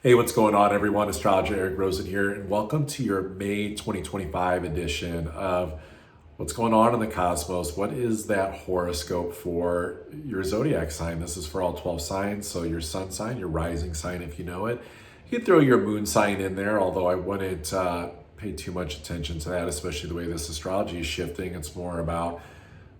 Hey, what's going on, everyone? Astrologer Eric Rosen here, and welcome to your May 2025 edition of What's Going On in the Cosmos. What is that horoscope for your zodiac sign? This is for all 12 signs, so your sun sign, your rising sign, if you know it. You can throw your moon sign in there, although I wouldn't pay too much attention to that, especially the way this astrology is shifting. It's more about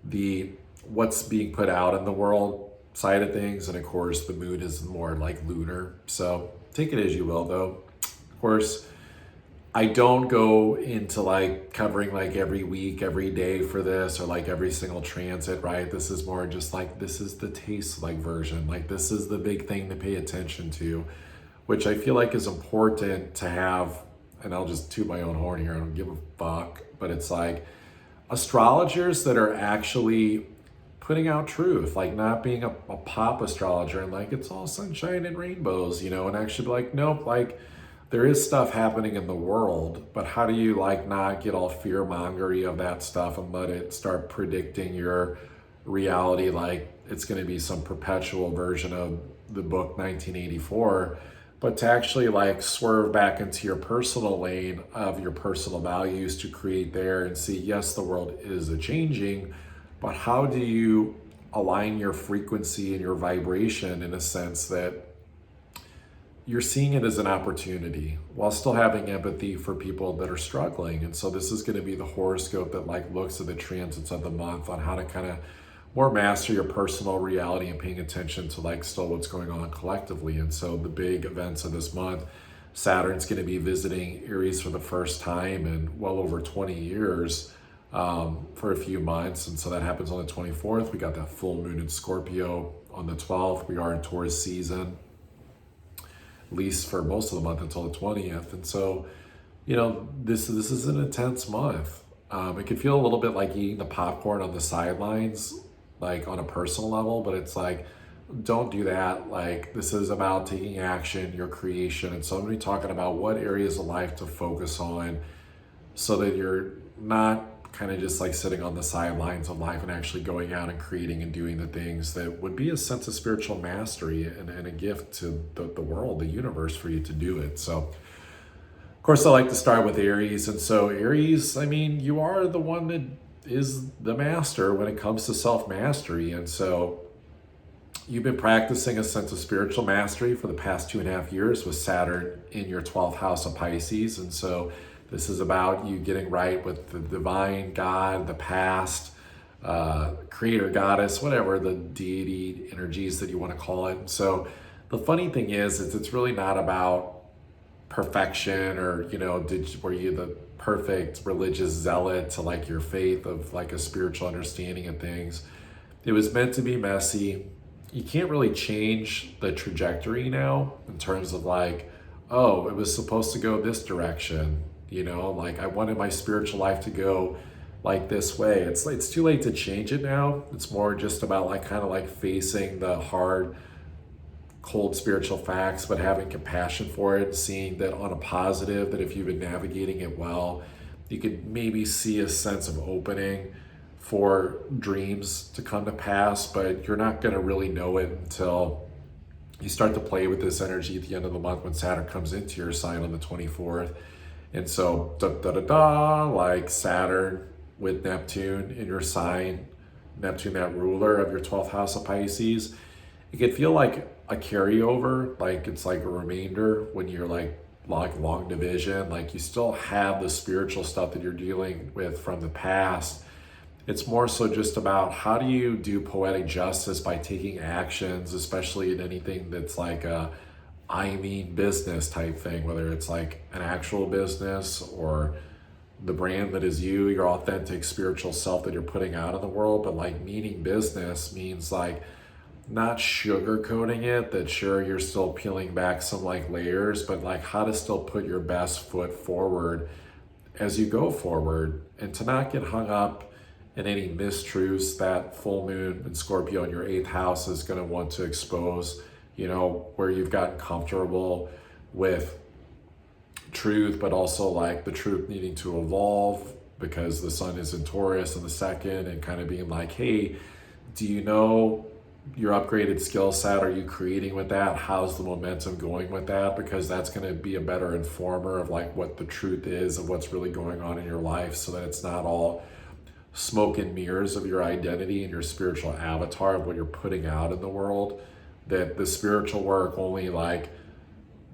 the what's being put out in the world side of things, and of course the moon is more like lunar, so take it as you will. Though of course I don't go into like covering like every week, every day for this, or like every single transit, right? This is more just like, this is the taste like version, like this is the big thing to pay attention to, which I feel like is important to have. And I'll just toot my own horn here, I don't give a fuck, but it's like astrologers that are actually putting out truth, like not being a pop astrologer and like it's all sunshine and rainbows, and actually be like, nope, like there is stuff happening in the world, but how do you like not get all fear mongery of that stuff and let it start predicting your reality like it's going to be some perpetual version of the book 1984, but to actually like swerve back into your personal lane of your personal values to create there and see, yes, the world is a changing, but how do you align your frequency and your vibration in a sense that you're seeing it as an opportunity while still having empathy for people that are struggling? And so this is going to be the horoscope that like looks at the transits of the month on how to kind of more master your personal reality and paying attention to like still what's going on collectively. And so the big events of this month, Saturn's going to be visiting Aries for the first time in well over 20 years, for a few months. And so that happens on the 24th. We got that full moon in Scorpio on the 12th. We are in Taurus season, at least for most of the month until the 20th. And so, this is an intense month. It can feel a little bit like eating the popcorn on the sidelines, like on a personal level, but it's like, don't do that. Like, this is about taking action, your creation. And so I'm going to be talking about what areas of life to focus on so that you're not kind of just like sitting on the sidelines of life and actually going out and creating and doing the things that would be a sense of spiritual mastery and a gift to the world, the universe, for you to do it. So of course I like to start with Aries. And so Aries, I mean, you are the one that is the master when it comes to self-mastery. And so you've been practicing a sense of spiritual mastery for the past 2.5 years with Saturn in your 12th house of Pisces. And so this is about you getting right with the divine, God, the past, creator, goddess, whatever the deity energies that you want to call it. So the funny thing is it's really not about perfection or, were you the perfect religious zealot to like your faith of like a spiritual understanding of things. It was meant to be messy. You can't really change the trajectory now in terms of like, oh, it was supposed to go this direction. Like I wanted my spiritual life to go like this way. It's too late to change it now. It's more just about like kind of like facing the hard, cold spiritual facts, but having compassion for it, seeing that on a positive, that if you've been navigating it well, you could maybe see a sense of opening for dreams to come to pass, but you're not going to really know it until you start to play with this energy at the end of the month when Saturn comes into your sign on the 24th. And so, like Saturn with Neptune in your sign, Neptune, that ruler of your 12th house of Pisces, it could feel like a carryover, like it's like a remainder when you're like long division, like you still have the spiritual stuff that you're dealing with from the past. It's more so just about how do you do poetic justice by taking actions, especially in anything that's like a I mean business type thing, whether it's like an actual business or the brand that is you, your authentic spiritual self that you're putting out in the world. But like meaning business means like not sugarcoating it, that sure you're still peeling back some like layers, but like how to still put your best foot forward as you go forward and to not get hung up in any mistruths that full moon in Scorpio in your 8th house is going to want to expose, where you've gotten comfortable with truth, but also like the truth needing to evolve because the sun is in Taurus in the second, and kind of being like, hey, do you know your upgraded skill set are you creating with that? How's the momentum going with that? Because that's going to be a better informer of like what the truth is of what's really going on in your life, so that it's not all smoke and mirrors of your identity and your spiritual avatar of what you're putting out in the world. That the spiritual work only like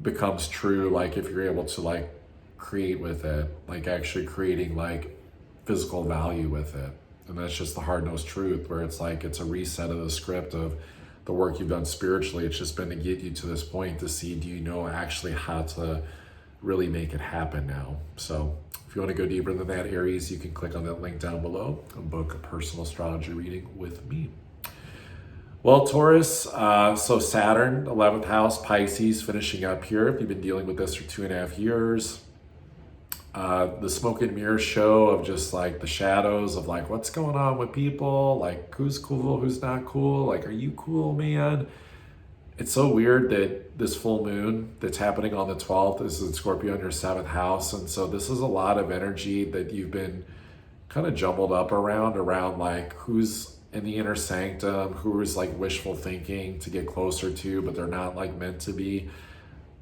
becomes true like if you're able to like create with it, like actually creating like physical value with it. And that's just the hard-nosed truth, where it's like it's a reset of the script of the work you've done spiritually. It's just been to get you to this point to see, do you know actually how to really make it happen now? So if you want to go deeper than that, Aries, you can click on that link down below and book a personal astrology reading with me. Well, Taurus, so Saturn, 11th house, Pisces, finishing up here. If you've been dealing with this for 2.5 years, the smoke and mirror show of just like the shadows of like what's going on with people, like who's cool, who's not cool, like are you cool, man? It's so weird that this full moon that's happening on the 12th is in Scorpio in your 7th house. And so this is a lot of energy that you've been kind of jumbled up around like who's in the inner sanctum, who is like wishful thinking to get closer to, but they're not like meant to be.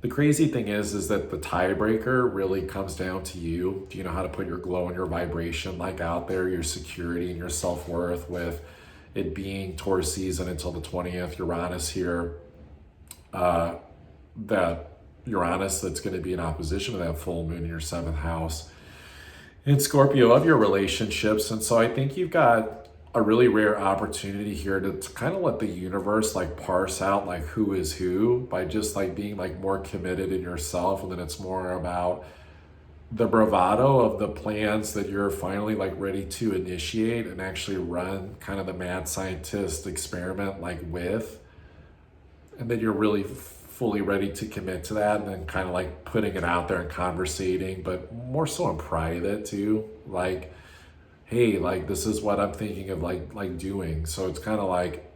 The crazy thing is that the tiebreaker really comes down to you. Do you know how to put your glow and your vibration like out there, your security and your self-worth, with it being Taurus season until the 20th, Uranus here, that Uranus that's going to be in opposition to that full moon in your 7th house in Scorpio of your relationships. And so I think you've got a really rare opportunity here to kind of let the universe like parse out like who is who by just like being like more committed in yourself. And then it's more about the bravado of the plans that you're finally like ready to initiate and actually run kind of the mad scientist experiment like with, and then you're really fully ready to commit to that, and then kind of like putting it out there and conversating, but more so in private too, like, hey, like this is what I'm thinking of like doing. So it's kind of like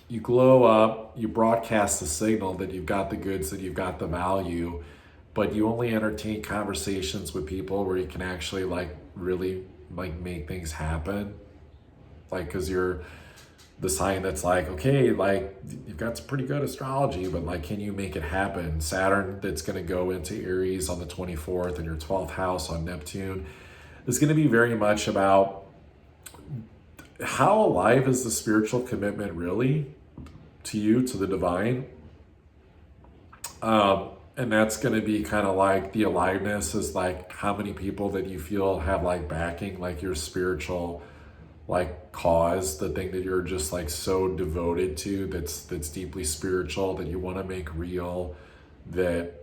you glow up, you broadcast the signal that you've got the goods, that you've got the value, but you only entertain conversations with people where you can actually like really like make things happen. Like, cause you're the sign that's like, okay, like you've got some pretty good astrology, but like, can you make it happen? Saturn that's going to go into Aries on the 24th in your 12th house on Neptune is going to be very much about how alive is the spiritual commitment really to you, to the divine. And that's going to be kind of like the aliveness is like how many people that you feel have like backing, like your spiritual like cause, the thing that you're just like so devoted to, that's deeply spiritual, that you want to make real, that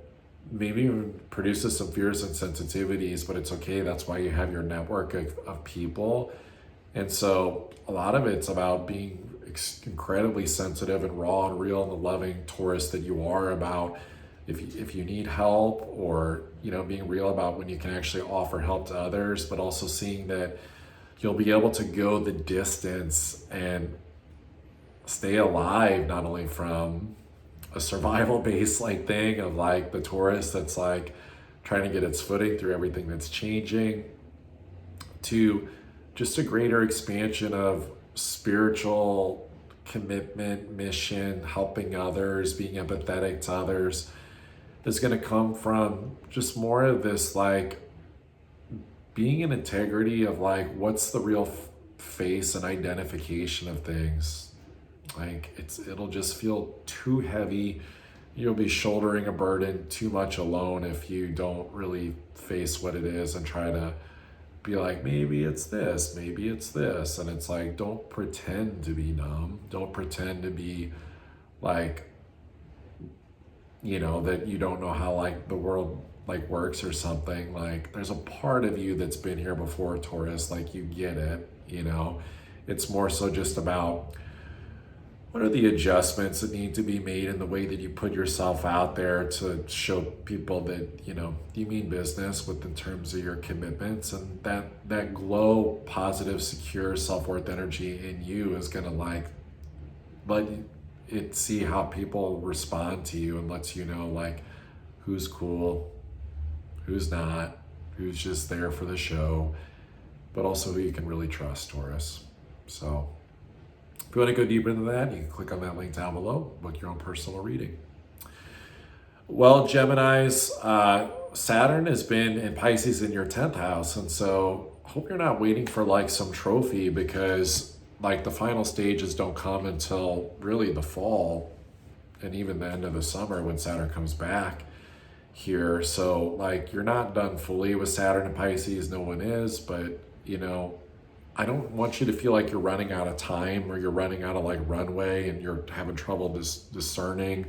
maybe even produces some fears and sensitivities, but it's okay. That's why you have your network of people. And so a lot of it's about being incredibly sensitive and raw and real, and the loving Taurus that you are, about if you need help, or you know, being real about when you can actually offer help to others, but also seeing that you'll be able to go the distance and stay alive, not only from a survival based like thing of like the Taurus that's like trying to get its footing through everything that's changing, to just a greater expansion of spiritual commitment, mission, helping others, being empathetic to others, is going to come from just more of this like being in integrity of like what's the real face and identification of things. Like it'll just feel too heavy. You'll be shouldering a burden too much alone if you don't really face what it is and try to be like, maybe it's this, maybe it's this. And it's like, don't pretend to be numb. Don't pretend to be like, you know, that you don't know how like the world like works or something. Like there's a part of you that's been here before, Taurus, like you get it, you know. It's more so just about what are the adjustments that need to be made in the way that you put yourself out there to show people that, you know, you mean business with in terms of your commitments, and that glow, positive, secure, self-worth energy in you is gonna like let it see how people respond to you, and lets you know like who's cool, who's not, who's just there for the show, but also who you can really trust, Taurus. So If you want to go deeper into that, you can click on that link down below, book your own personal reading. Well, Geminis, Saturn has been in Pisces in your 10th house. And so I hope you're not waiting for like some trophy, because like the final stages don't come until really the fall and even the end of the summer when Saturn comes back here. So like you're not done fully with Saturn and Pisces. No one is, but you know, I don't want you to feel like you're running out of time or you're running out of like runway and you're having trouble discerning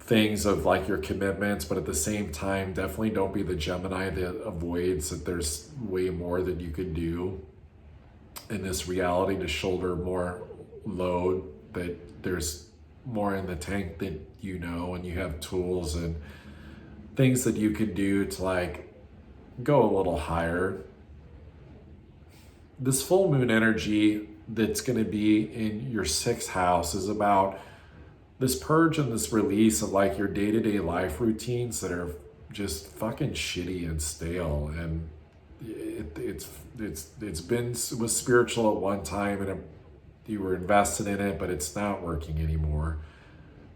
things of like your commitments. But at the same time, definitely don't be the Gemini that avoids that there's way more that you could do in this reality to shoulder more load, that there's more in the tank that you know, and you have tools and things that you could do to like go a little higher. This full moon energy that's going to be in your 6th house is about this purge and this release of like your day-to-day life routines that are just fucking shitty and stale. And it's been was spiritual at one time and you were invested in it, but it's not working anymore.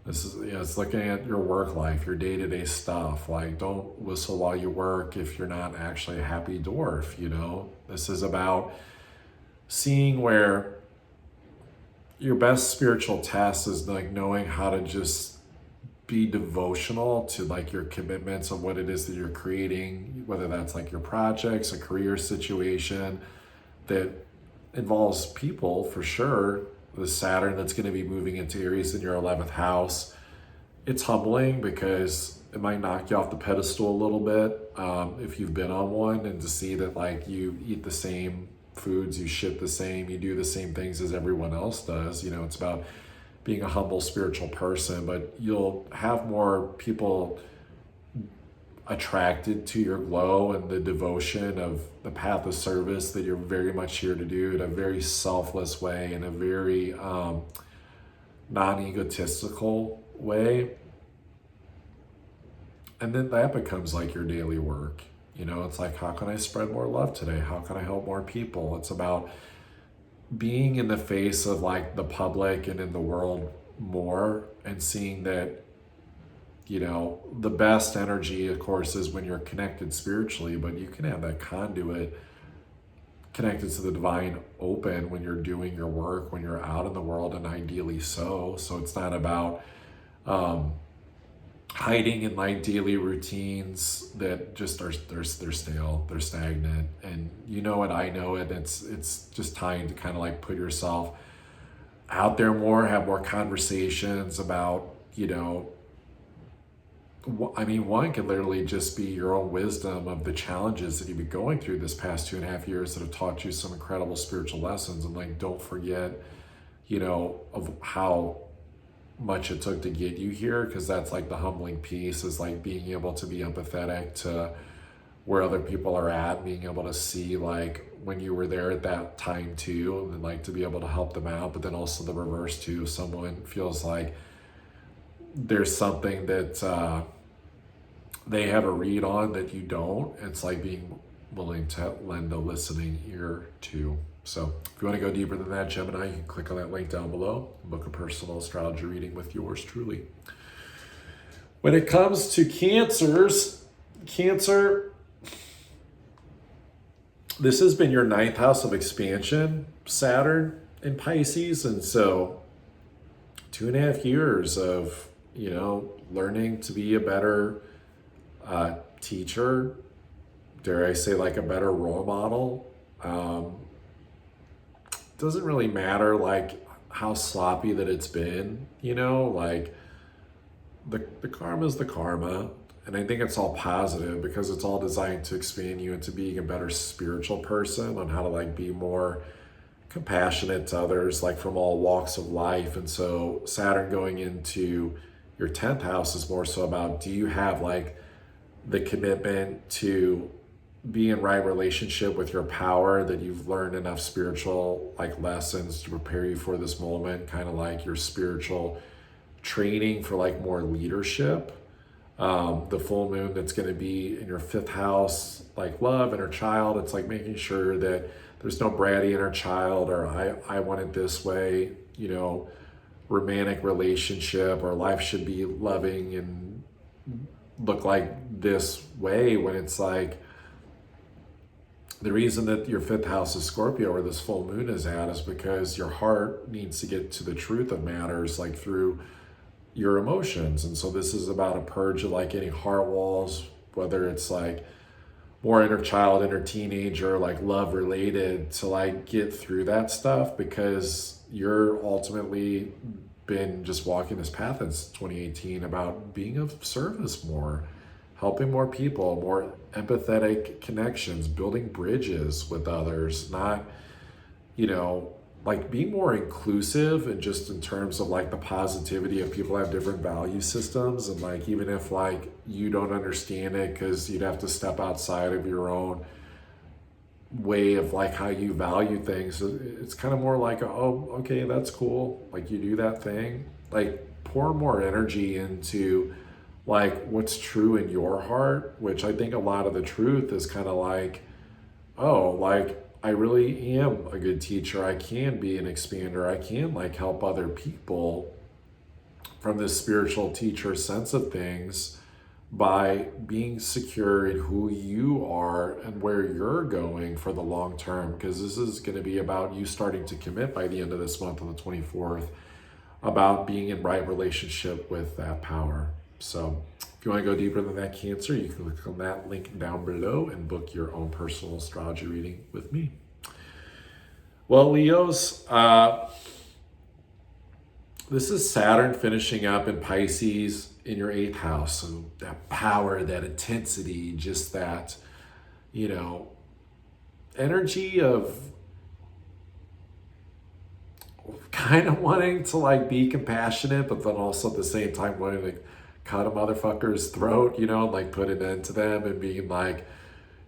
This is, you know, it's looking at your work life, your day-to-day stuff. Like, don't whistle while you work if you're not actually a happy dwarf, you know? This is about seeing where your best spiritual test is like knowing how to just be devotional to like your commitments of what it is that you're creating, whether that's like your projects, a career situation that involves people for sure. The Saturn that's going to be moving into Aries in your 11th house. It's humbling because it might knock you off the pedestal a little bit if you've been on one, and to see that like you eat the same foods, you shit the same, you do the same things as everyone else does. You know, it's about being a humble spiritual person, but you'll have more people attracted to your glow and the devotion of the path of service that you're very much here to do in a very selfless way, in a very non-egotistical way. And then that becomes like your daily work. You know, it's like, how can I spread more love today? How can I help more people? It's about being in the face of like the public and in the world more, and seeing that, you know, the best energy, of course, is when you're connected spiritually, but you can have that conduit connected to the divine open when you're doing your work, when you're out in the world, and ideally so. So it's not about hiding in like daily routines that just are they're stale, they're stagnant. And you know it, I know it. It's just time to kind of like put yourself out there more, have more conversations about, you know, I mean, one could literally just be your own wisdom of the challenges that you've been going through this past 2.5 years that have taught you some incredible spiritual lessons. And like, don't forget, you know, of how much it took to get you here, because that's like the humbling piece, is like being able to be empathetic to where other people are at, being able to see like when you were there at that time too, and like to be able to help them out. But then also the reverse too, if someone feels like there's something that they have a read on that you don't, it's like being willing to lend a listening ear to. So if you want to go deeper than that, Gemini, you can click on that link down below and book a personal astrology reading with yours truly. When it comes to Cancers, Cancer, this has been your 9th house of expansion, Saturn in Pisces. And so 2.5 years of, you know, learning to be a better teacher, dare I say like a better role model. Doesn't really matter like how sloppy that it's been, you know, like the karma is the karma. And I think it's all positive because it's all designed to expand you into being a better spiritual person, on how to like be more compassionate to others, like from all walks of life. And so Saturn going into your 10th house is more so about, do you have like the commitment to be in right relationship with your power, that you've learned enough spiritual like lessons to prepare you for this moment, kind of like your spiritual training for like more leadership. The full moon that's going to be in your 5th house, like love, inner child, it's like making sure that there's no bratty inner child, or I want it this way, romantic relationship, or life should be loving and look like this way, when it's like, the reason that your fifth house is Scorpio, or this full moon is at, is because your heart needs to get to the truth of matters, like through your emotions. And so this is about a purge of like any heart walls, whether it's like more inner child, inner teenager, like love related, to like get through that stuff, because you're ultimately been just walking this path since 2018 about being of service more, helping more people, more empathetic connections, building bridges with others, not, like being more inclusive, and just in terms of like the positivity of people have different value systems. And like, even if like you don't understand it, because you'd have to step outside of your own way of like how you value things, it's kind of more like, oh, okay, that's cool, like you do that thing, like pour more energy into like what's true in your heart, which I think a lot of the truth is kind of like, oh, like I really am a good teacher, I can be an expander, I can like help other people from this spiritual teacher sense of things, by being secure in who you are and where you're going for the long term. Because this is going to be about you starting to commit by the end of this month on the 24th, about being in right relationship with that power. So if you want to go deeper than that, Cancer, you can click on that link down below and book your own personal astrology reading with me. Well, Leos, this is Saturn finishing up in Pisces in your 8th house. So that power, that intensity, just that, energy of kind of wanting to like be compassionate, but then also at the same time wanting to cut a motherfucker's throat, like put an end to them, and being like,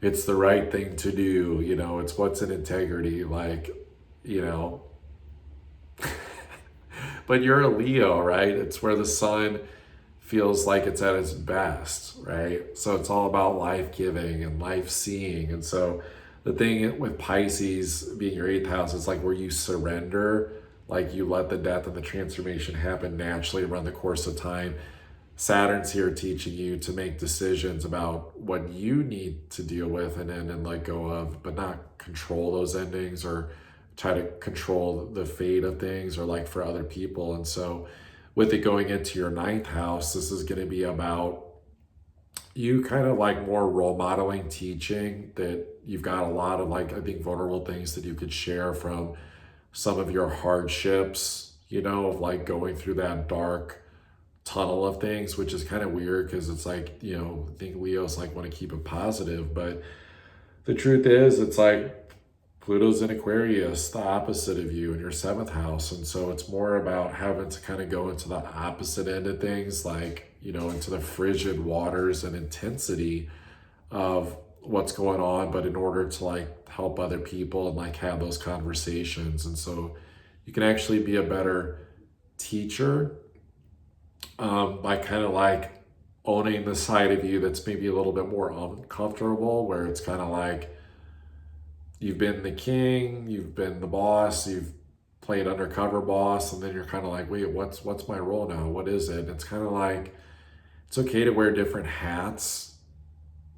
it's the right thing to do, it's what's in integrity, like, but you're a Leo, right? It's where the sun feels like it's at its best, right? So it's all about life giving and life seeing. And so the thing with Pisces being your 8th house is like where you surrender, like you let the death and the transformation happen naturally around the course of time. Saturn's here teaching you to make decisions about what you need to deal with and end and let go of, but not control those endings or try to control the fate of things, or like for other people. And so with it going into your 9th house, this is going to be about you kind of like more role modeling, teaching that you've got a lot of like, I think, vulnerable things that you could share from some of your hardships, of like going through that dark tunnel of things, which is kind of weird because it's like, I think Leos like want to keep it positive, but the truth is it's like Pluto's in Aquarius, the opposite of you, in your 7th house. And so it's more about having to kind of go into the opposite end of things, like, into the frigid waters and intensity of what's going on, but in order to like help other people and like have those conversations. And so you can actually be a better teacher by kind of like owning the side of you that's maybe a little bit more uncomfortable, where it's kind of like, you've been the king, you've been the boss, you've played undercover boss, and then you're kind of like, wait, what's my role now? What is it? And it's kind of like, it's okay to wear different hats,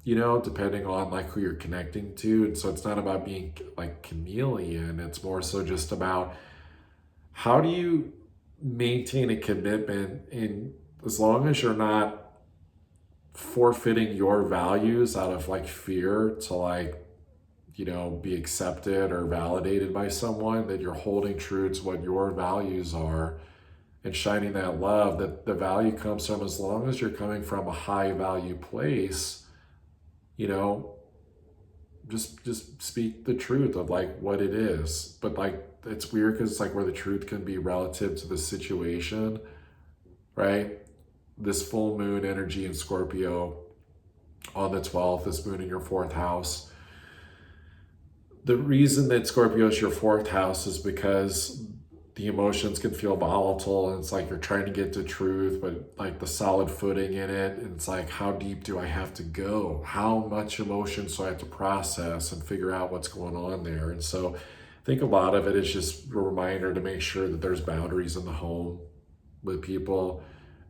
depending on like who you're connecting to. And so it's not about being like chameleon. It's more so just about how do you maintain a commitment, in as long as you're not forfeiting your values out of like fear to like, be accepted or validated by someone, that you're holding true to what your values are and shining that love, that the value comes from, as long as you're coming from a high value place, just speak the truth of like what it is. But like, it's weird because it's like where the truth can be relative to the situation, right? This full moon energy in Scorpio on the 12th, this moon in your 4th house. The reason that Scorpio is your 4th house is because the emotions can feel volatile, and it's like you're trying to get to truth, but like the solid footing in it. And it's like, how deep do I have to go? How much emotions do I have to process and figure out what's going on there? And so I think a lot of it is just a reminder to make sure that there's boundaries in the home with people,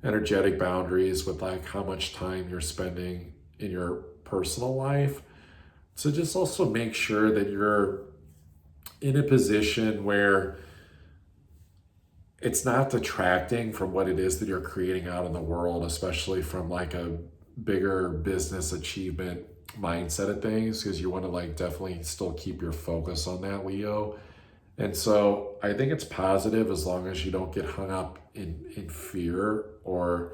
energetic boundaries with like how much time you're spending in your personal life. So just also make sure that you're in a position where it's not detracting from what it is that you're creating out in the world, especially from like a bigger business achievement mindset of things, because you want to like definitely still keep your focus on that, Leo. And so I think it's positive as long as you don't get hung up in fear or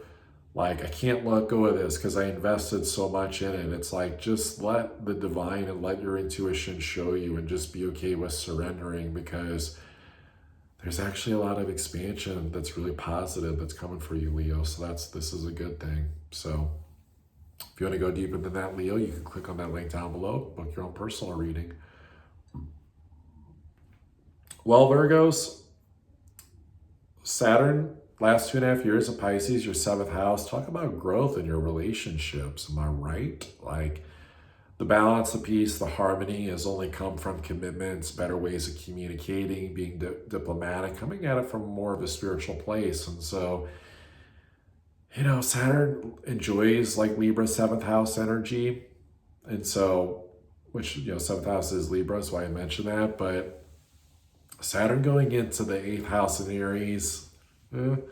like, I can't let go of this because I invested so much in it. It's like, just let the divine and let your intuition show you, and just be okay with surrendering, because there's actually a lot of expansion that's really positive that's coming for you, Leo. So this is a good thing. So if you want to go deeper than that, Leo, you can click on that link down below, book your own personal reading. Well, Virgos, Saturn, last 2.5 years of Pisces, your 7th house. Talk about growth in your relationships. Am I right? Like, the balance, the peace, the harmony has only come from commitments, better ways of communicating, being diplomatic, coming at it from more of a spiritual place. And so, Saturn enjoys like Libra 7th house energy. And so, which, 7th house is Libra, so I mentioned that. But Saturn going into the 8th house in Aries, the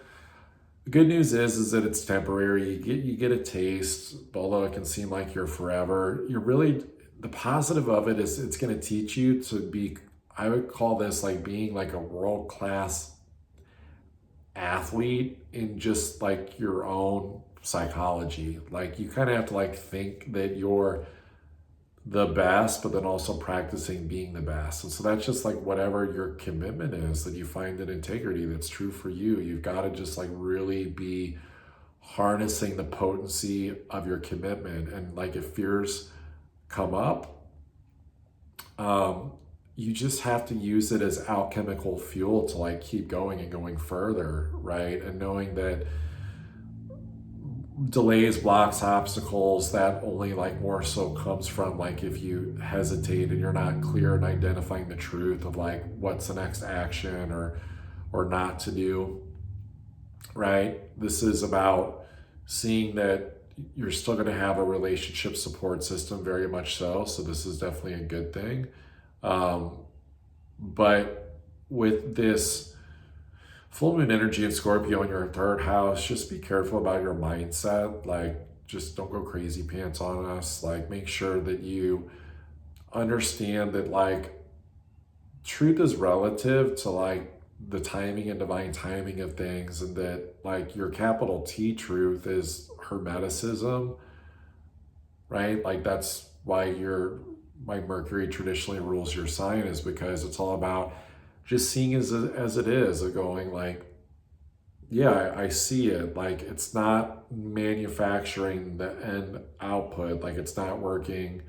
good news is that it's temporary. You get a taste, although it can seem like you're forever. The positive of it is it's going to teach you to be, I would call this like being like a world-class athlete in just like your own psychology. Like, you kind of have to like think that you're the best, but then also practicing being the best. And so that's just like whatever your commitment is, that you find an integrity that's true for you. You've got to just like really be harnessing the potency of your commitment. And like, if fears come up, you just have to use it as alchemical fuel to like keep going and going further, right? And knowing that delays, blocks, obstacles, that only like more so comes from like if you hesitate and you're not clear in identifying the truth of like what's the next action or not to do, right? This is about seeing that you're still going to have a relationship support system, very much so. So this is definitely a good thing. But with this full moon energy in Scorpio in your 3rd house, just be careful about your mindset. Like, just don't go crazy pants on us. Like, make sure that you understand that like truth is relative to like the timing and divine timing of things, and that like your capital T truth is hermeticism, right? Like, that's why Mercury traditionally rules your sign, is because it's all about just seeing as it is, going like, yeah, I see it. Like, it's not manufacturing the end output. Like, it's not working,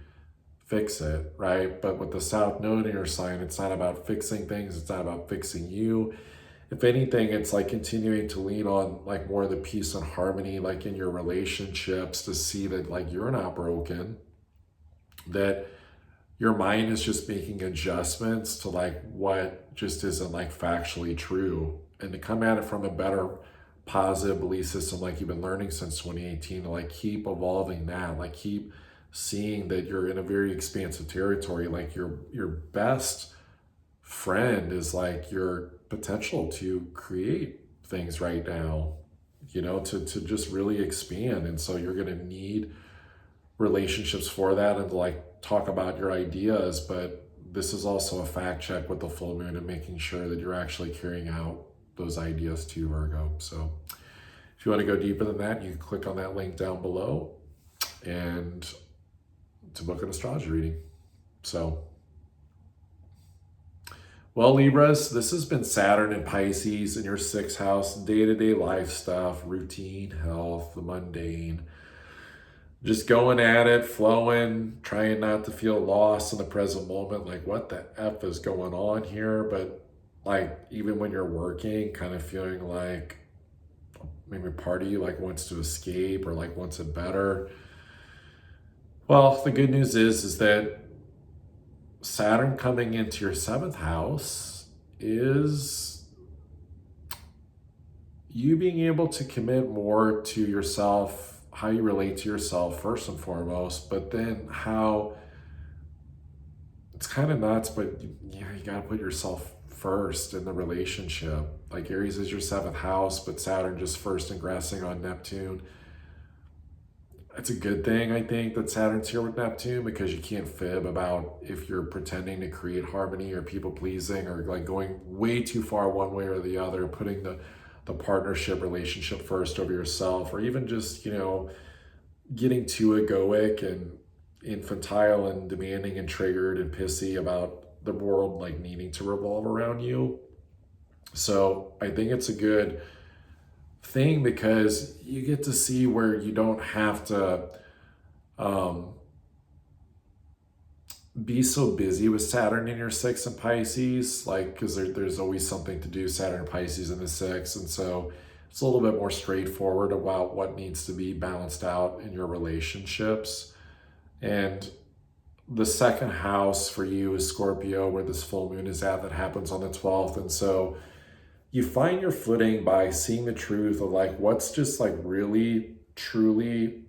fix it, right? But with the South Node in your sign, it's not about fixing things. It's not about fixing you. If anything, it's like continuing to lean on like more of the peace and harmony, like in your relationships, to see that like you're not broken, that your mind is just making adjustments to like what just isn't like factually true, and to come at it from a better positive belief system like you've been learning since 2018, to like keep evolving that, like keep seeing that you're in a very expansive territory. Like, your best friend is like your potential to create things right now, to just really expand. And so you're going to need relationships for that, and to like talk about your ideas. But this is also a fact check with the full moon and making sure that you're actually carrying out those ideas too, Virgo. So if you want to go deeper than that, you can click on that link down below and to book an astrology reading. So, well, Libras, this has been Saturn and Pisces in your 6th house, day-to-day life stuff, routine, health, the mundane. Just going at it, flowing, trying not to feel lost in the present moment. Like, what the F is going on here? But like even when you're working, kind of feeling like maybe part of you like wants to escape or like wants it better. Well, the good news is that Saturn coming into your seventh house is you being able to commit more to yourself, how you relate to yourself first and foremost, but then how it's kind of nuts, but you got to put yourself first in the relationship. Like Aries is your seventh house, but Saturn just first ingressing on Neptune. It's a good thing, I think, that Saturn's here with Neptune, because you can't fib about if you're pretending to create harmony or people pleasing or like going way too far one way or the other, putting the partnership relationship first over yourself, or even just, getting too egoic and infantile and demanding and triggered and pissy about the world like needing to revolve around you. So I think it's a good thing because you get to see where you don't have to be so busy with Saturn in your sixth and Pisces, like because there's always something to do, Saturn and Pisces in the sixth, and so it's a little bit more straightforward about what needs to be balanced out in your relationships. And the second house for you is Scorpio, where this full moon is at, that happens on the 12th. And so you find your footing by seeing the truth of like what's just like really, truly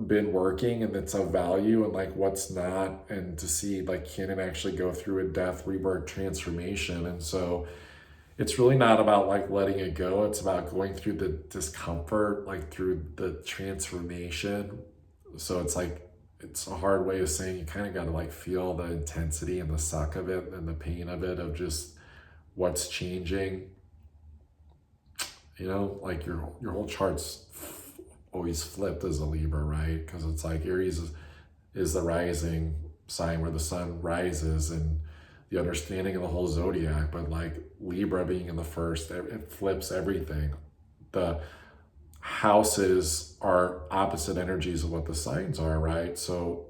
been working and that's of value and like what's not, and to see like can it actually go through a death, rebirth, transformation. And so it's really not about like letting it go. It's about going through the discomfort, like through the transformation. So it's like, it's a hard way of saying you kind of got to like feel the intensity and the suck of it and the pain of it, of just what's changing. Like your whole chart's always flipped as a Libra, right? Because it's like Aries is the rising sign where the sun rises and the understanding of the whole zodiac, but like Libra being in the first, it flips everything. The houses are opposite energies of what the signs are, right? So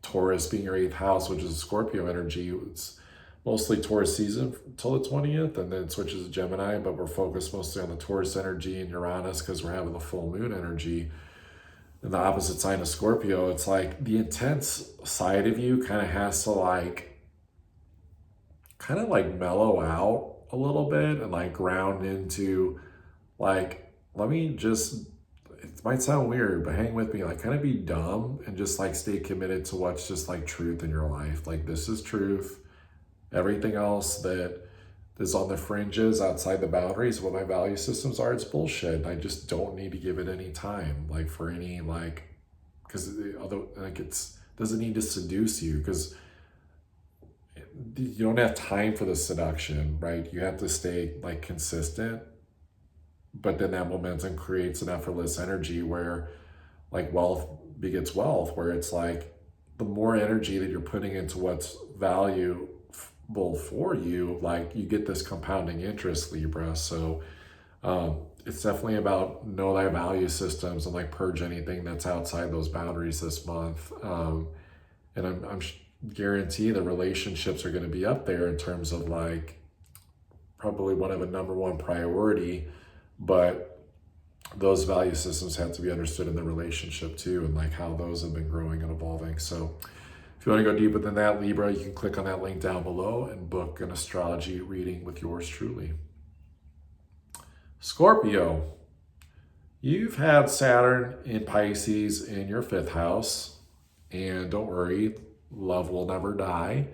Taurus being your eighth house, which is Scorpio energy, it's mostly Taurus season till the 20th, and then it switches to Gemini, but we're focused mostly on the Taurus energy and Uranus because we're having the full moon energy. And the opposite sign of Scorpio, it's like the intense side of you kind of has to kind of mellow out a little bit and like ground into like, let me just, it might sound weird, but hang with me, like kind of be dumb and just like stay committed to what's just like truth in your life. Like this is truth. Everything else that is on the fringes outside the boundaries of what my value systems are, it's bullshit. I just don't need to give it any time, like for any because although like it's doesn't need to seduce you, because you don't have time for the seduction, right? You have to stay like consistent, but then that momentum creates an effortless energy where like wealth begets wealth, where it's like the more energy that you're putting into what's valuable for you, like you get this compounding interest, Libra. So it's definitely about know thy value systems and like purge anything that's outside those boundaries this month. And I'm guarantee the relationships are going to be up there in terms of like probably one of a number one priority, but those value systems have to be understood in the relationship too, and like how those have been growing and evolving. So if you want to go deeper than that, Libra, you can click on that link down below and book an astrology reading with yours truly. Scorpio, you've had Saturn in Pisces in your fifth house, and don't worry, love will never die.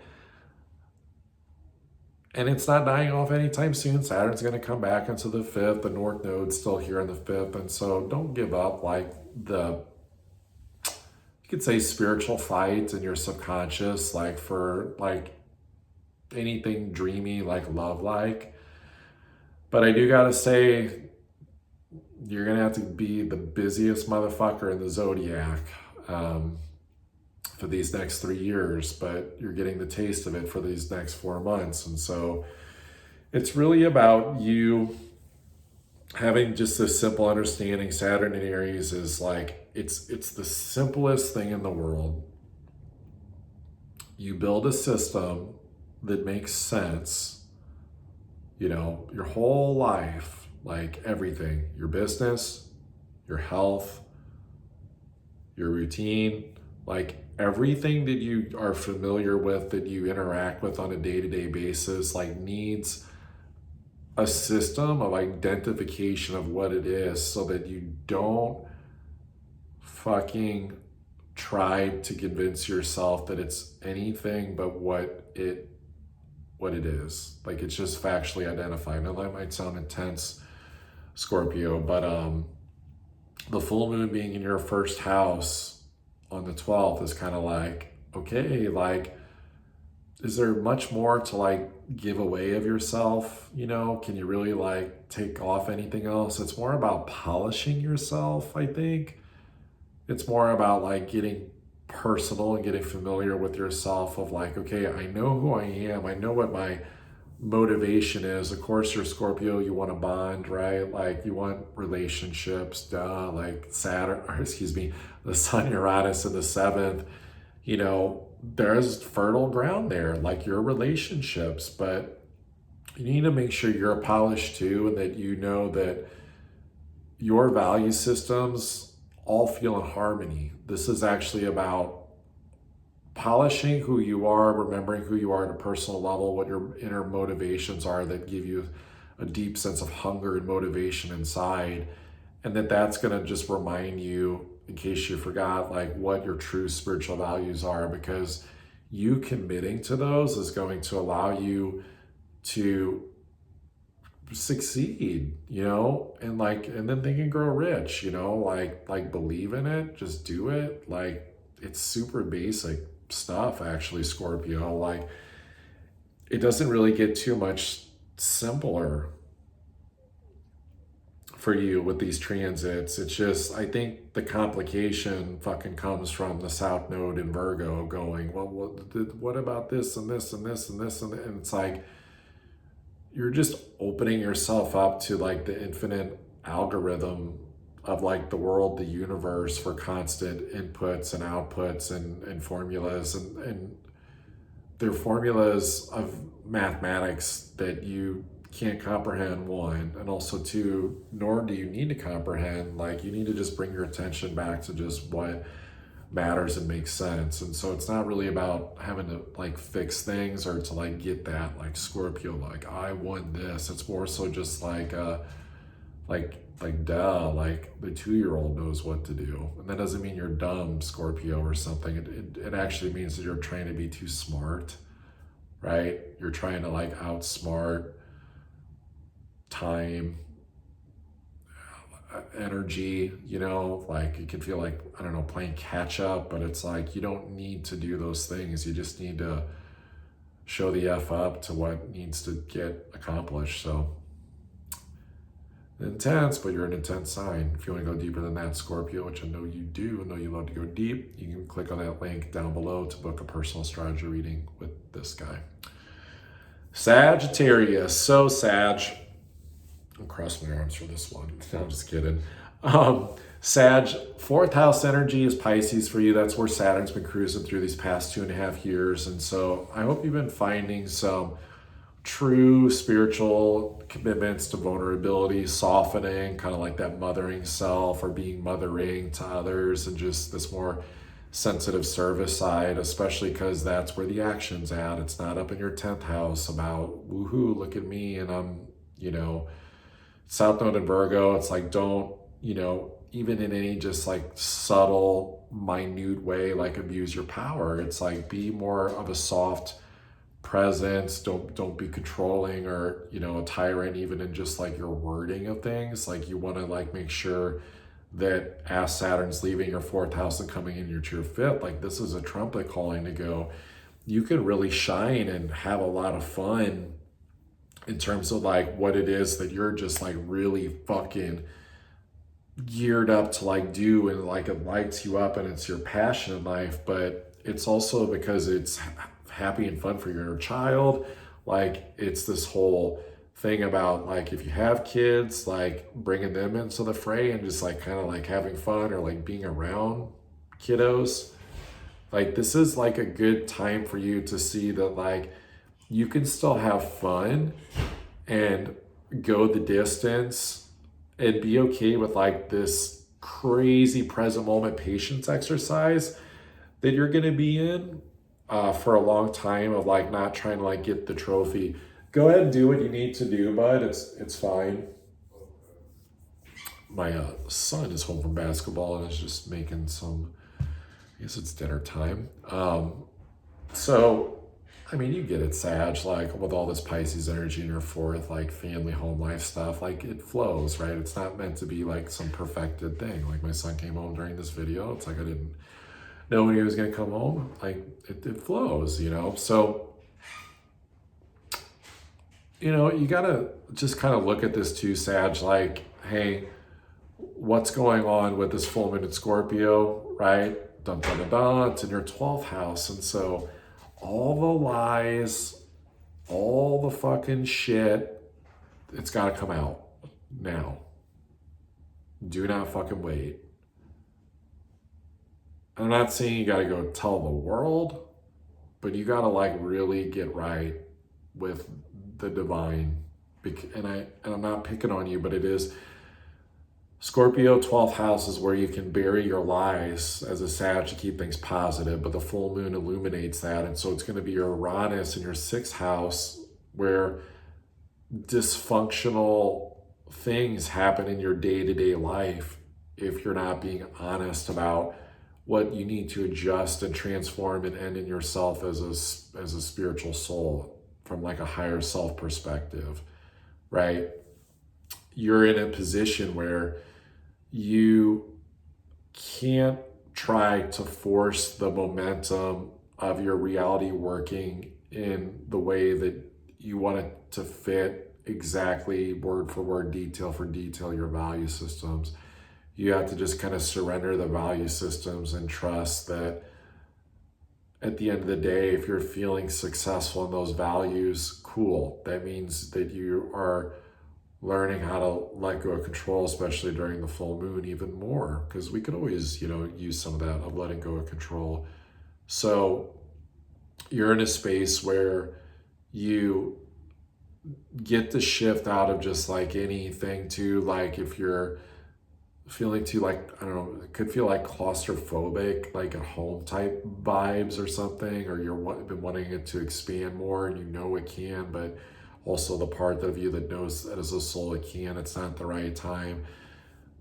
And it's not dying off anytime soon. Saturn's going to come back into the fifth. The North Node's still here in the fifth. And so don't give up like you could say spiritual fight in your subconscious, like for like anything dreamy, like love, like. But I do got to say, you're going to have to be the busiest motherfucker in the zodiac for these next 3 years, but you're getting the taste of it for these next 4 months. And so it's really about you having just this simple understanding. Saturn in Aries is like, it's the simplest thing in the world. You build a system that makes sense you know, your whole life, like everything, your business, your health, your routine, like everything that you are familiar with, that you interact with on a day-to-day basis, like needs a system of identification of what it is so that you don't fucking try to convince yourself that it's anything but what it is. Like it's just factually identified. Now that might sound intense, Scorpio, but the full moon being in your first house on the 12th is kind of like, okay, like, is there much more to like give away of yourself? You know, can you really like take off anything else? It's more about polishing yourself, I think. It's more about like getting personal and getting familiar with yourself of like, okay, I know who I am. I know what my motivation is. Of course, you're Scorpio, you want to bond, right? Like you want relationships, duh, like Saturn, or excuse me, the Sun Uranus in the 7th, you know, there's fertile ground there, like your relationships, but you need to make sure you're polished too, and that you know that your value systems all feel in harmony. This is actually about polishing who you are, remembering who you are at a personal level, what your inner motivations are that give you a deep sense of hunger and motivation inside. And that's going to just remind you, in case you forgot, like what your true spiritual values are, because you committing to those is going to allow you to succeed, you know, and then they can grow rich, you know, like believe in it, just do it. Like it's super basic stuff, actually, Scorpio. Like it doesn't really get too much simpler for you with these transits. It's just, I think the complication fucking comes from the South Node in Virgo going, well, what about this and this and this and this, and it's like you're just opening yourself up to like the infinite algorithm of like the world, the universe, for constant inputs and outputs and formulas, and they're formulas of mathematics that you can't comprehend, one, and also two, nor do you need to comprehend. Like you need to just bring your attention back to just what matters and makes sense. And so it's not really about having to like fix things or to like get that like Scorpio, like I won this. It's more so just like duh, like the 2-year-old knows what to do. And that doesn't mean you're dumb, Scorpio, or something. It actually means that you're trying to be too smart, right? You're trying to like outsmart time, energy, you know, like it can feel like, I don't know, playing catch up, but it's like you don't need to do those things. You just need to show the F up to what needs to get accomplished. So intense, but you're an intense sign. If you want to go deeper than that, Scorpio, which I know you do, I know you love to go deep, you can click on that link down below to book a personal astrology reading with this guy. Sagittarius, so Sag. I'll cross my arms for this one. No, I'm just kidding. Sag, 4th house energy is Pisces for you. That's where Saturn's been cruising through these past 2.5 years. And so I hope you've been finding some true spiritual commitments to vulnerability, softening, kind of like that mothering self or being mothering to others, and just this more sensitive service side, especially because that's where the action's at. It's not up in your 10th house about woohoo, look at me, and I'm, you know, South Node in Virgo. It's like, don't, you know, even in any just like subtle, minute way, like abuse your power. It's like, be more of a soft presence. Don't be controlling or, you know, a tyrant, even in just like your wording of things. Like you want to like make sure that as Saturn's leaving your 4th house and coming in your 5th, like this is a trumpet calling to go, you can really shine and have a lot of fun in terms of like what it is that you're just like really fucking geared up to like do, and like it lights you up and it's your passion in life. But it's also because it's happy and fun for your inner child. Like it's this whole thing about like if you have kids, like bringing them into the fray and just like kind of like having fun or like being around kiddos. Like this is like a good time for you to see that like you can still have fun and go the distance and be okay with like this crazy present moment patience exercise that you're going to be in for a long time, of like not trying to like get the trophy. Go ahead and do what you need to do, bud. It's fine. My son is home from basketball and is just making some, I guess it's dinner time. So, I mean, you get it, Sag, like with all this Pisces energy in your fourth, like family, home life stuff, like it flows, right? It's not meant to be like some perfected thing. Like my son came home during this video. It's like I didn't know when he was going to come home. Like it flows, you know? So, you know, you got to just kind of look at this too, Sag, like, hey, what's going on with this full moon in Scorpio, right? Dun, dun, dun, dun, it's in your 12th house. And so all the lies, all the fucking shit, it's got to come out now. Do not fucking wait. I'm not saying you got to go tell the world, but you got to like really get right with the divine. And I'm not picking on you, but it is Scorpio 12th house is where you can bury your lies as a Sag to keep things positive, but the full moon illuminates that. And so it's going to be your Uranus in your 6th house where dysfunctional things happen in your day-to-day life if you're not being honest about what you need to adjust and transform and end in yourself as a spiritual soul from like a higher self perspective, right? You're in a position where you can't try to force the momentum of your reality working in the way that you want it to fit exactly word for word, detail for detail, your value systems. You have to just kind of surrender the value systems and trust that at the end of the day, if you're feeling successful in those values, cool. That means that you are learning how to let go of control, especially during the full moon, even more, because we could always, you know, use some of that of letting go of control. So you're in a space where you get the shift out of just like anything to like, if you're feeling too like, I don't know, it could feel like claustrophobic, like at home type vibes or something, or you've been wanting it to expand more and you know it can, but also the part of you that knows that as a soul it can, it's not the right time.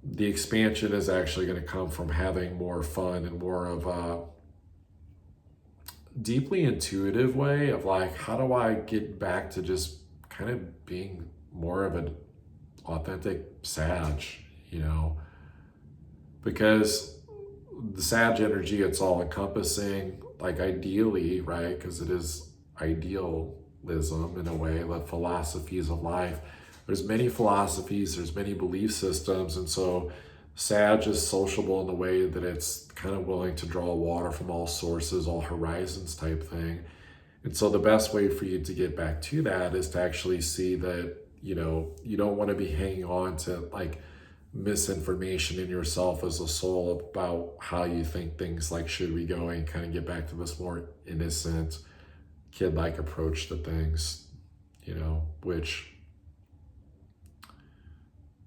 The expansion is actually going to come from having more fun and more of a deeply intuitive way of like, how do I get back to just kind of being more of an authentic Sag, you know? Because the Sag energy, it's all encompassing, like ideally, right? Because it is idealism in a way, like philosophies of life. There's many philosophies, there's many belief systems. And so Sag is sociable in the way that it's kind of willing to draw water from all sources, all horizons type thing. And so the best way for you to get back to that is to actually see that, you know, you don't want to be hanging on to like misinformation in yourself as a soul about how you think things like should be going, kind of get back to this more innocent, kid-like approach to things, you know, which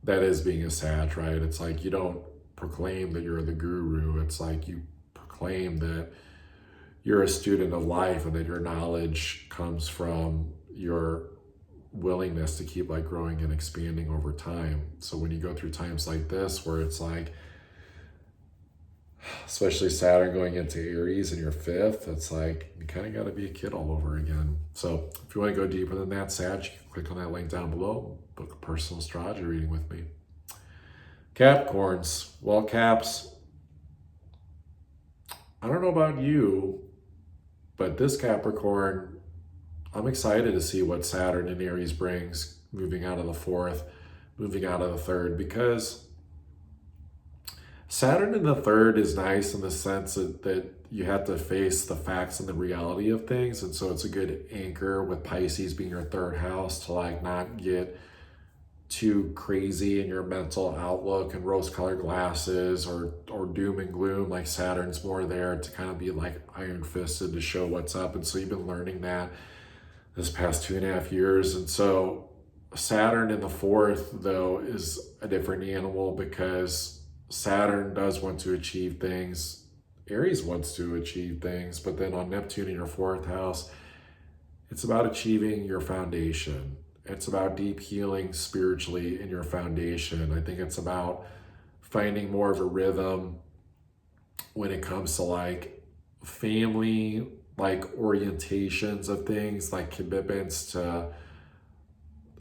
that is being a Sag, right? It's like you don't proclaim that you're the guru. It's like you proclaim that you're a student of life and that your knowledge comes from your willingness to keep like growing and expanding over time. So when you go through times like this where it's like, especially Saturn going into Aries in your 5th, it's like you kind of got to be a kid all over again. So if you want to go deeper than that, Sag, you can click on that link down below, book a personal astrology reading with me. Capricorns, well, Caps, I don't know about you, but this Capricorn, I'm excited to see what Saturn in Aries brings, moving out of the 4th, moving out of the 3rd, because Saturn in the 3rd is nice in the sense that you have to face the facts and the reality of things. And so it's a good anchor with Pisces being your 3rd house to like not get too crazy in your mental outlook and rose-colored glasses or doom and gloom. Like Saturn's more there to kind of be like iron-fisted to show what's up. And so you've been learning that this past 2.5 years. And so Saturn in the fourth, though, is a different animal because Saturn does want to achieve things. Aries wants to achieve things, but then on Neptune in your fourth house, it's about achieving your foundation. It's about deep healing spiritually in your foundation. I think it's about finding more of a rhythm when it comes to like family, like orientations of things, like commitments to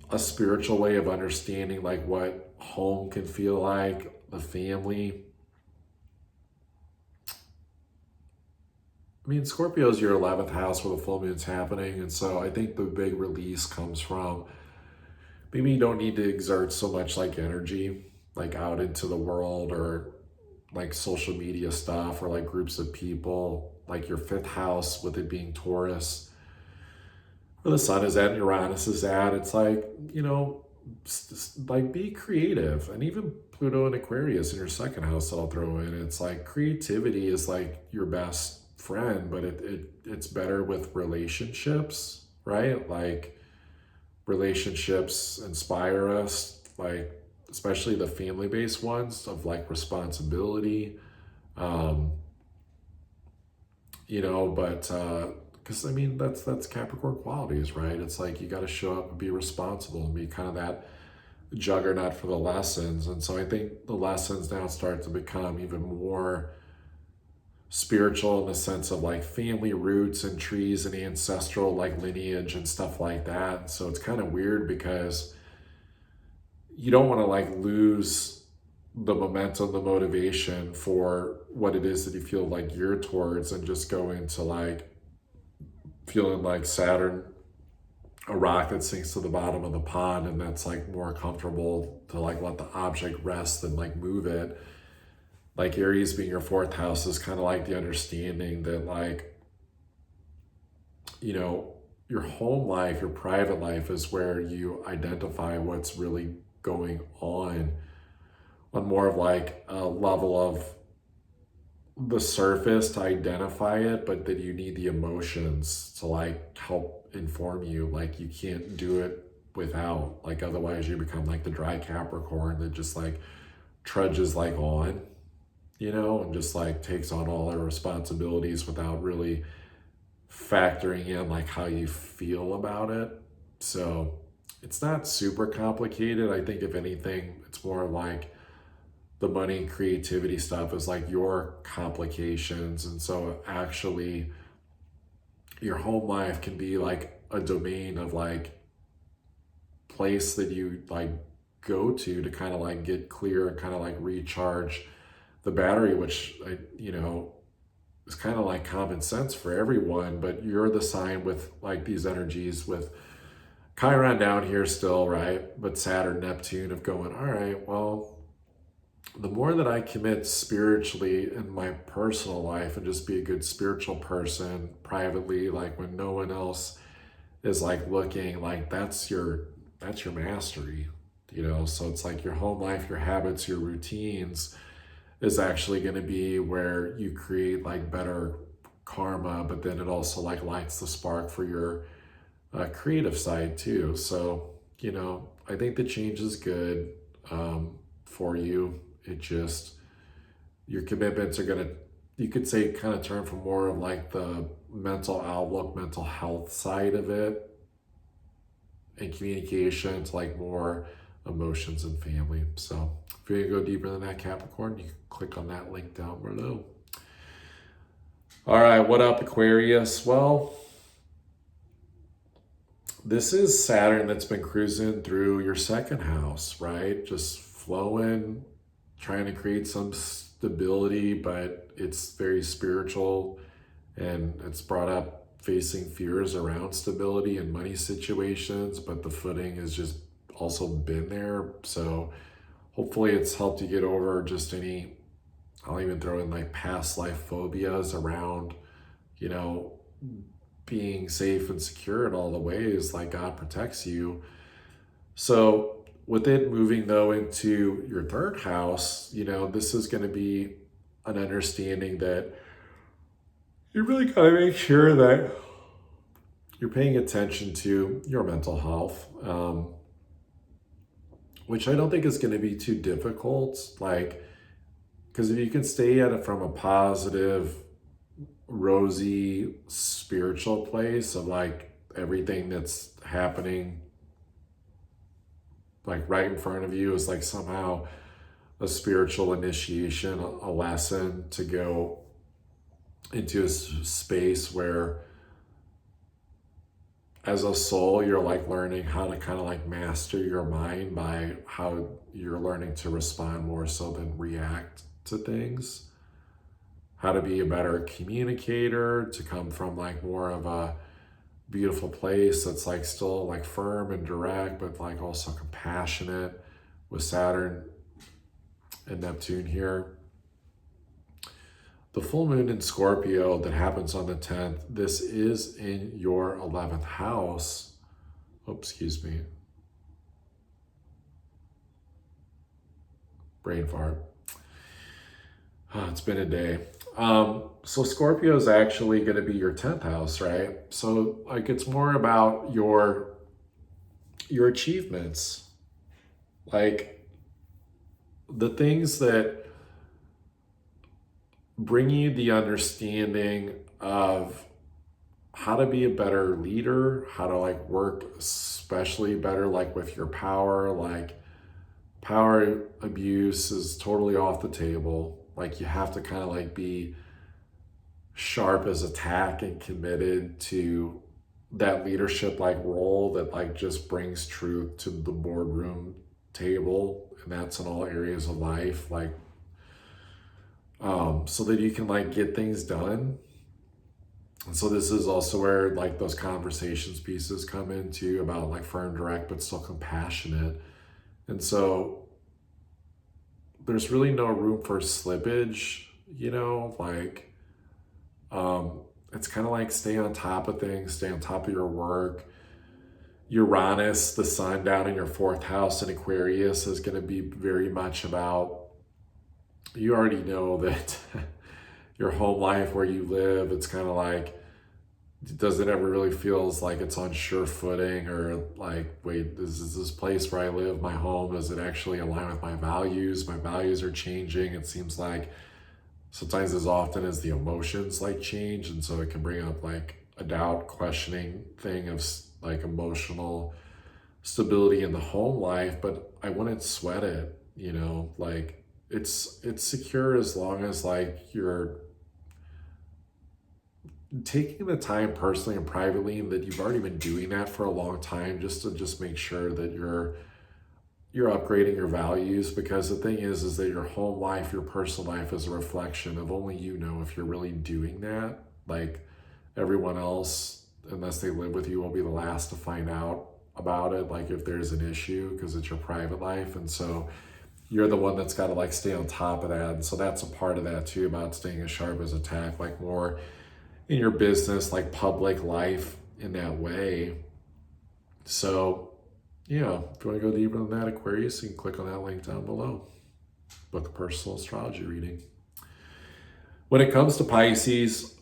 a spiritual way of understanding like what home can feel like, the family. I mean, Scorpio is your 11th house where the full moon's happening. And so I think the big release comes from maybe you don't need to exert so much like energy, like out into the world or like social media stuff or like groups of people, like your fifth house with it being Taurus, where the sun is at and Uranus is at. It's like, like be creative. And even Pluto and Aquarius in your second house that I'll throw in. It's like creativity is like your best friend, but it's better with relationships, right? Like relationships inspire us, like especially the family-based ones of like responsibility, but because I mean that's Capricorn qualities, right? It's like you got to show up and be responsible and be kind of that juggernaut for the lessons. And so I think the lessons now start to become even more spiritual in the sense of like family roots and trees and ancestral like lineage and stuff like that. So it's kind of weird because you don't want to like lose the momentum, the motivation for what it is that you feel like geared towards and just go into like feeling like Saturn, a rock that sinks to the bottom of the pond, and that's like more comfortable to like let the object rest than like move it. Like Aries being your fourth house is kind of like the understanding that like, your home life, your private life is where you identify what's really going on more of like a level of the surface to identify it, but that you need the emotions to like help inform you. Like you can't do it without, like otherwise you become like the dry Capricorn that just like trudges like on, and just like takes on all their responsibilities without really factoring in like how you feel about it. So it's not super complicated. I think if anything, it's more like the money and creativity stuff is like your complications. And so actually your home life can be like a domain of like place that you like go to kind of like get clear and kind of like recharge the battery, which is kind of like common sense for everyone. But you're the sign with like these energies with Chiron down here still, right? But Saturn, Neptune of going, all right, well, the more that I commit spiritually in my personal life and just be a good spiritual person privately, like when no one else is like looking, like that's your mastery, so it's like your home life, your habits, your routines is actually going to be where you create like better karma, but then it also like lights the spark for your creative side too. So I think the change is good for you. It just, your commitments are gonna, you could say, kind of turn from more of like the mental outlook, mental health side of it and communication to like more emotions and family. So if you're gonna go deeper than that, Capricorn, you can click on that link down below. All right, what up, Aquarius? Well, this is Saturn that's been cruising through your second house, right? Just flowing, trying to create some stability, but it's very spiritual and it's brought up facing fears around stability and money situations, but the footing has just also been there. So hopefully it's helped you get over just any, I'll even throw in like past life phobias around, being safe and secure in all the ways like God protects you. So with it moving though into your third house, this is going to be an understanding that you really got to make sure that you're paying attention to your mental health. which I don't think is going to be too difficult. Like, because if you can stay at it from a positive, rosy, spiritual place of like everything that's happening, like right in front of you is like somehow a spiritual initiation, a lesson to go into a space where as a soul, you're like learning how to kind of like master your mind by how you're learning to respond more so than react to things, how to be a better communicator, to come from like more of a beautiful place that's like still like firm and direct, but like also compassionate with Saturn and Neptune here. The full moon in Scorpio that happens on the 10th, this is in your 11th house. Oh, excuse me. Brain fart. Oh, it's been a day. So Scorpio is actually going to be your 10th house, right? So like it's more about your achievements, like the things that bring you the understanding of how to be a better leader, how to like work especially better like with your power. Like power abuse is totally off the table. Like you have to kind of like be sharp as a tack and committed to that leadership like role that like just brings truth to the boardroom table, and that's in all areas of life, like so that you can like get things done. And so this is also where like those conversations pieces come into about like firm, direct, but still compassionate. And so there's really no room for slippage, you know, like it's kind of like stay on top of things, stay on top of your work. Uranus, the sun down in your 4th house in Aquarius, is going to be very much about, you already know that your home life where you live, it's kind of like, does it ever really feels like it's on sure footing, or like, wait, is this place where I live, my home, does it actually align with my values? My values are changing. It seems like sometimes as often as the emotions like change, and so it can bring up like a doubt, questioning thing of like emotional stability in the home life. But I wouldn't sweat it, you know, like it's secure as long as like you're taking the time personally and privately, and that you've already been doing that for a long time, just to just make sure that you're upgrading your values. Because the thing is that your home life, your personal life is a reflection of only you know if you're really doing that. Like everyone else, unless they live with you, will be the last to find out about it, like if there's an issue, because it's your private life. And so you're the one that's got to like stay on top of that. And so that's a part of that too, about staying as sharp as a tack, like more in your business, like public life in that way. So yeah, if you want to go deeper than that, Aquarius, you can click on that link down below. Book a personal astrology reading. When it comes to Pisces,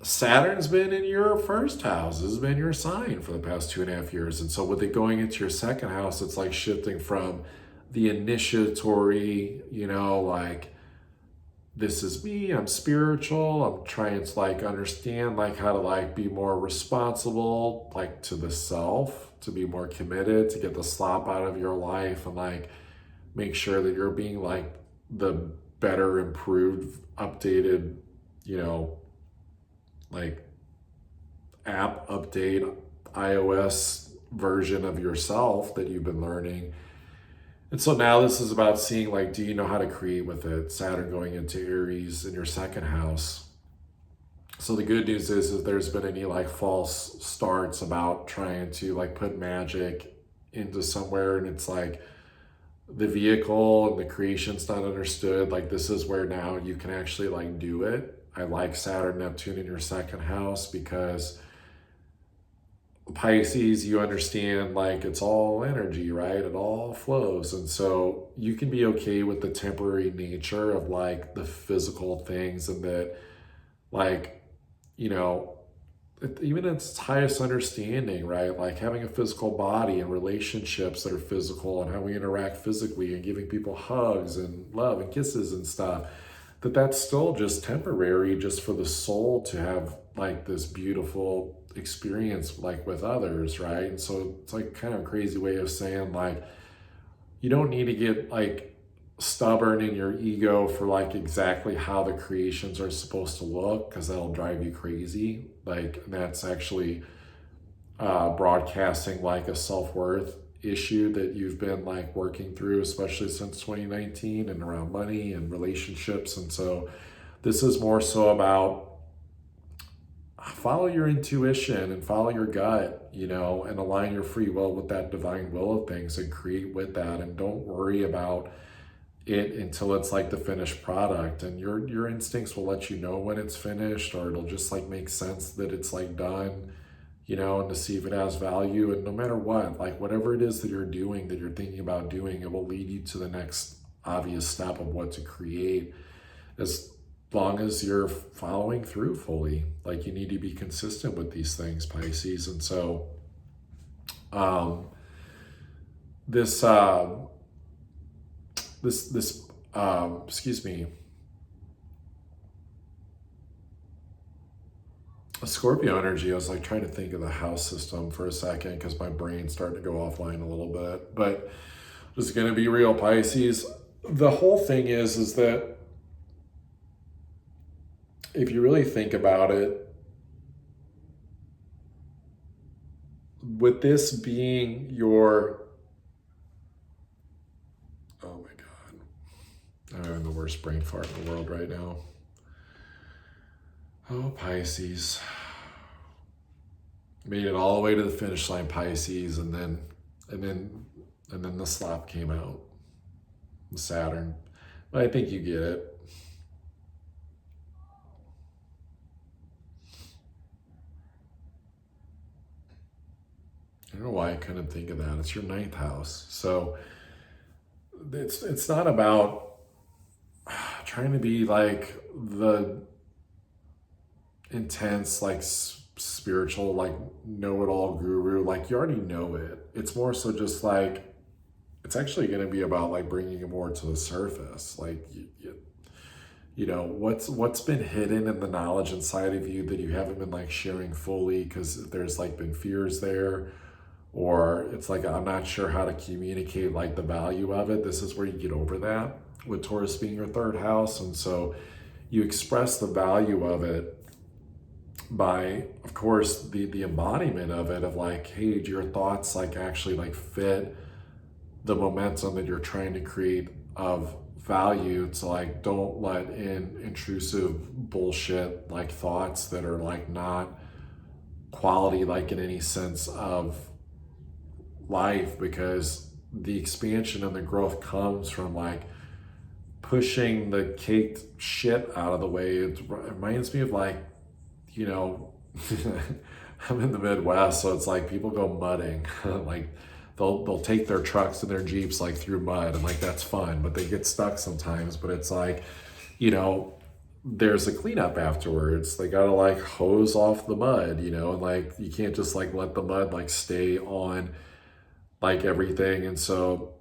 Saturn's been in your 1st house. This has been your sign for the past 2.5 years. And so with it going into your 2nd house, it's like shifting from the initiatory, you know, like, this is me, I'm spiritual, I'm trying to like understand like how to like be more responsible, like to the self, to be more committed, to get the slop out of your life, and like make sure that you're being like the better, improved, updated, you know, like app update, iOS version of yourself that you've been learning. And so now this is about seeing like, do you know how to create with it? Saturn going into Aries in your 2nd house. So the good news is if there's been any like false starts about trying to like put magic into somewhere, and it's like the vehicle and the creation's not understood, like this is where now you can actually like do it. I like Saturn, Neptune in your 2nd house, because Pisces, you understand like it's all energy, right? It all flows. And so you can be okay with the temporary nature of like the physical things, and that like, you know, even its highest understanding, right? Like having a physical body and relationships that are physical and how we interact physically and giving people hugs and love and kisses and stuff, that's still just temporary, just for the soul to have like this beautiful experience like with others, right? And so it's like kind of a crazy way of saying like, you don't need to get like stubborn in your ego for like exactly how the creations are supposed to look, because that'll drive you crazy. Like that's actually broadcasting like a self-worth issue that you've been like working through, especially since 2019 and around money and relationships. And so this is more so about follow your intuition and follow your gut, you know, and align your free will with that divine will of things and create with that. And don't worry about it until it's like the finished product, and your instincts will let you know when it's finished, or it'll just like make sense that it's like done, you know, and to see if it has value. And no matter what, like whatever it is that you're doing, that you're thinking about doing, it will lead you to the next obvious step of what to create, as long as you're following through fully. Like you need to be consistent with these things, Pisces. And so this excuse me, Scorpio energy, I was like trying to think of the house system for a second because my brain's starting to go offline a little bit. But just going to be real, Pisces. The whole thing is that if you really think about it, with this being your, oh my God, I'm having the worst brain fart in the world right now. Oh, Pisces. Made it all the way to the finish line, Pisces, and then the slop came out. Saturn. But I think you get it. I don't know why I couldn't think of that. It's your 9th house. So it's not about trying to be like the intense, like spiritual, like know-it-all guru. Like you already know it. It's more so just like, it's actually going to be about like bringing it more to the surface. Like, you know, what's been hidden in the knowledge inside of you that you haven't been like sharing fully because there's like been fears there, or it's like, I'm not sure how to communicate like the value of it. This is where you get over that with Taurus being your 3rd house. And so you express the value of it by, of course, the embodiment of it, of like, hey, do your thoughts like actually like fit the momentum that you're trying to create of value? To like, don't let in intrusive bullshit like thoughts that are like not quality, like in any sense of life, because the expansion and the growth comes from like pushing the caked shit out of the way. It reminds me of like, you know, I'm in the Midwest, so it's like people go mudding. Like they'll take their trucks and their Jeeps like through mud, and like that's fun, but they get stuck sometimes. But it's like, you know, there's a cleanup afterwards. They gotta like hose off the mud, you know, and like you can't just like let the mud like stay on like everything. And so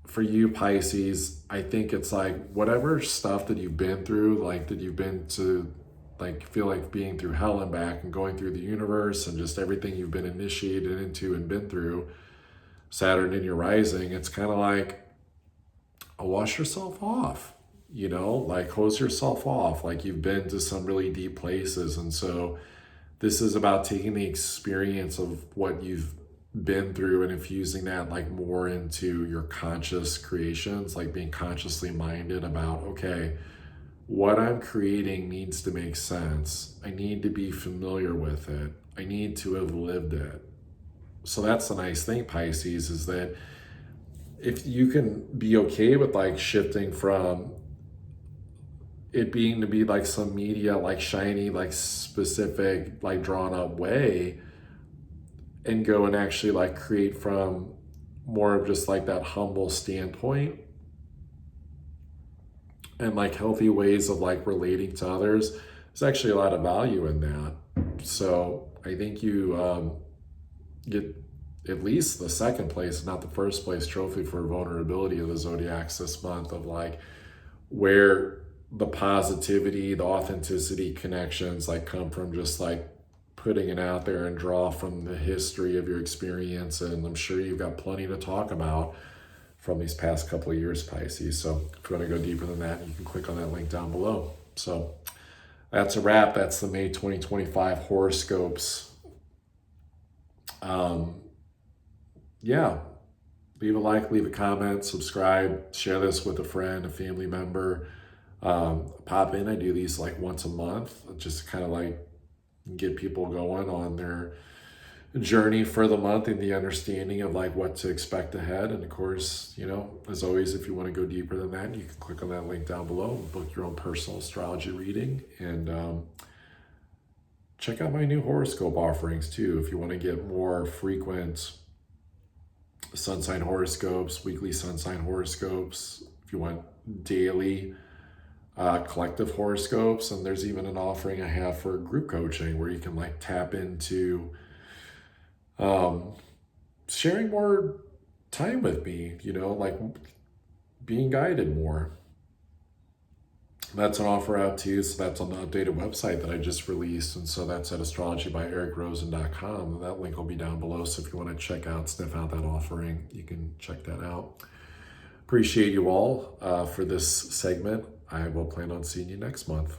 for you, Pisces, I think it's like whatever stuff that you've been through, like that you've been to like feel like being through hell and back and going through the universe and just everything you've been initiated into and been through, Saturn in your rising, it's kind of like wash yourself off, you know, like hose yourself off. Like you've been to some really deep places. And so this is about taking the experience of what you've been through and infusing that like more into your conscious creations, like being consciously minded about, okay, what I'm creating needs to make sense. I need to be familiar with it. I need to have lived it. So that's the nice thing, Pisces, is that if you can be okay with like shifting from it being to be like some media, like shiny, like specific, like drawn up way, and go and actually like create from more of just like that humble standpoint and like healthy ways of like relating to others, there's actually a lot of value in that. So I think you get at least the second place, not the first place trophy for vulnerability of the zodiacs this month, of like where the positivity, the authenticity connections like come from just like putting it out there and draw from the history of your experience. And I'm sure you've got plenty to talk about from these past couple of years, Pisces. So if you want to go deeper than that, you can click on that link down below. So that's a wrap. That's the May 2025 horoscopes. Yeah, leave a like, leave a comment, subscribe, share this with a friend, a family member. Pop in. I do these like once a month, just to kind of like get people going on their journey for the month and the understanding of like what to expect ahead. And of course, you know, as always, if you want to go deeper than that, you can click on that link down below and book your own personal astrology reading. And check out my new horoscope offerings too. If you want to get more frequent sun sign horoscopes, weekly sun sign horoscopes, if you want daily collective horoscopes, and there's even an offering I have for group coaching where you can like tap into sharing more time with me, you know, like being guided more. That's an offer out too. So that's on the updated website that I just released. And so that's at astrologybyericrosen.com. That link will be down below. So if you want to check out, sniff out that offering, you can check that out. Appreciate you all for this segment. I will plan on seeing you next month.